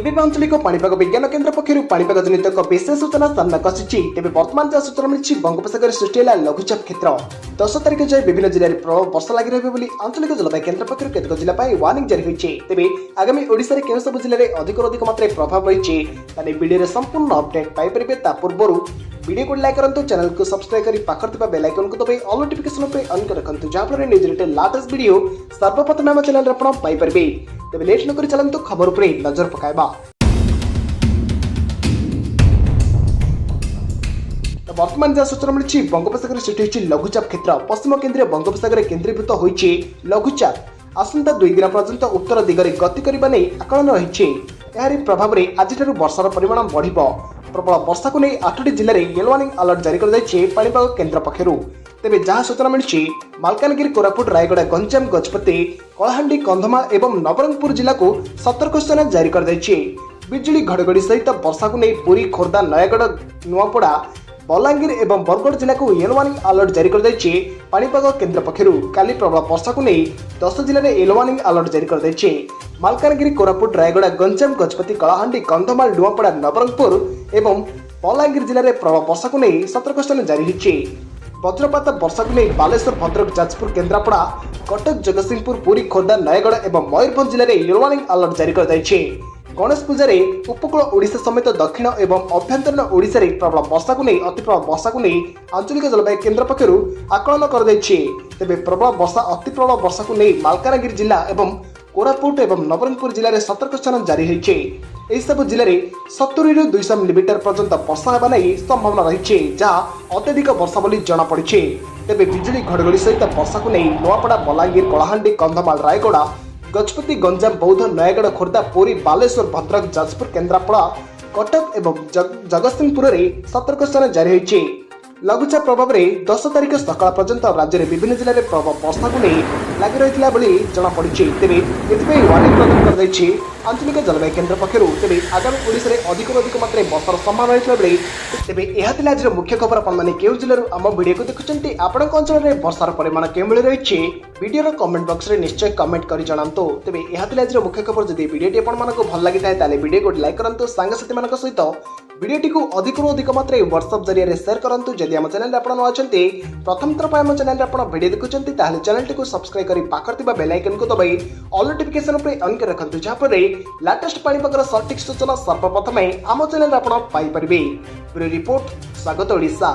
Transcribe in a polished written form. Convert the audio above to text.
एबे आंचलिक पाणीपाग विज्ञान केन्द्र पक्षर पाणीपाग जनित एक विशेष सूचना सामना आसी। तेज बर्तमान जहाँ सूचना मिली बंगोपसागर सृष्टि है लघुचाप क्षेत्र 10 तारिख जाए विभिन्न जिले में प्रबल वर्षा लगी रही आंचलिक जलवायु केन्द्र पक्षर केतक जिला वार्निंग जारी होती। तेज आगामी ओडिशा रे केउं सब जिले में अधिक मात्रा प्रभाव रही वीडियो संपूर्ण अपडेट पाइपर पूर्व वीडियो को लाइक करूँ, चैनल को सब्सक्राइब कर पाखर बेल आइकन को दबाई ऑल नोटिफिकेशन पे ऑन कर रखु जहाँफल न्यूज रिलेटेड लेटेस्ट वीडियो सर्वप्रथम आम चैनल आप पाइपर। तेज लेट नक चलते खबर पर नजर पकाइबा। वर्तमान जहाँ सूचना मिली बंगोपसागर सृष्टि होती लघुचाप क्षेत्र पश्चिम केन्द्रीय बंगोपसागर केन्द्रीभूत होती लघुचाप आसंता 2 दिन पर्यंत उत्तर दिगरे गति करने नहीं आकलन रही। यार प्रभाव में आज वर्षार परिमाण बढ़ प्रबल वर्षा को नहीं 8टी जिले में येलो वार्निंग अलर्ट जारी कर केन्द्र पक्षर। तेज जहाँ सूचना मिली मालकानगिरी, कोरापुट, रायगड़, गंजाम, गजपति, कलाहांडी, कंधमाल और नवरंगपुर जिला को सतर्क सूचना जारी कर बिजुली घड़घड़ी सहित वर्षा को नहीं पुरी, खोर्धा, नयागढ़, नुआपड़ा, बलांगीर और बरगढ़ जिला को येलो वार्निंग अलर्ट जारी कर पाणीपाग केन्द्र पक्षर। काली प्रबल वर्षा को नहीं 10 जिले में येलो वार्निंग अलर्ट जारी कर मालकानगिरी, कोरापुट, रायगड़, गंजाम, गजपति, कलाहांडी, कंधमाल, नुआपड़ा, नवरंगपुर और बलांगीर जिले में प्रबल वर्षा को नहीं सतर्क सूचना जारी होती। वज्रपात वर्षा को नहीं बालेश्वर, भद्रक, जाजपुर, केन्द्रापड़ा, कटक, जगतसिंहपुर, पुरी, खोर्धा, नयागढ़ और मयूरभंज जिले में येलो वार्निंग अलर्ट जारी कर गणेश पूजा उपकूल ओडिशा समेत दक्षिण और अभ्यंतरीण ओडिशा रे प्रबल वर्षा को नहीं अति प्रबल वर्षा को नहीं आंचलिक जलवायु केन्द्र पक्षर आकलन कर तेज प्रबल वर्षा अति प्रबल वर्षा को नहीं मालकानगिरी जिला और कोरापुट और नवरंगपुर जिले में सतर्क सूचना जारी होती। यह सब जिले में 70 ରୁ 200 मिलीमीटर पर्यंत वर्षा होगा नहीं संभावना रही जहाँ अत्यधिक वर्षा बोली जमापड़ी। तेज बिजुली घड़घड़ी सहित वर्षा को नहीं नुआपड़ा, बलांगीर, कलाहांडी, कंधमाल, रायगड़, गजपति, गंजाम, बौद्ध, नयागढ़, खोर्धा, पुरी, बालेश्वर, भद्रक, जाजपुर, केन्द्रापड़ा, कटक और जगतसिंहपुर में सतर्क सूचना जारी होती। लघुचाप प्रभाव में 10 तारिख सकाल पर्यंत राज्य में विभिन्न जिले में प्रबल वर्षा को नहीं लगी रही जमापड़ी। तेज एथपाई वार्निंग प्रदान कर आंचलिक जलवायु केन्द्र पक्षर। तेज आगामी ओडिशा रे अधिक मात्रा वर्षार संभावना रही बेले तेज यह आज मुख्य खबर। आपने केउं जिल्लारू आम वीडियो को देखुंटे आपण अंचल में वर्षार परिमाण केउं रही वीडियो कमेंट बॉक्स रे निश्चय कमेंट कर जणांतु। तेज यह आज मुख्य खबर। जदि वीडियोटी आपको भल लगी था वीडियो को लाइक करूँ, सांगसाथी मान सहित वीडियोटी को अधिक मात्रा व्हाट्सएप जरिए शेयर करूँ। जदि आम चैनल आप प्रथम थर आम चैनल आप वीडियो देखुंटे चैनल को सब्सक्राइब कर पाखर बेल आइकन को दबाई ऑल नोटिफिकेशन पे ऑन कर रखु जहाँफल लेटेस्ट पाणीपागर सटीक सूचना सर्वप्रथम आम चैनल आप पाइपर। रिपोर्ट स्वागत ओडिशा।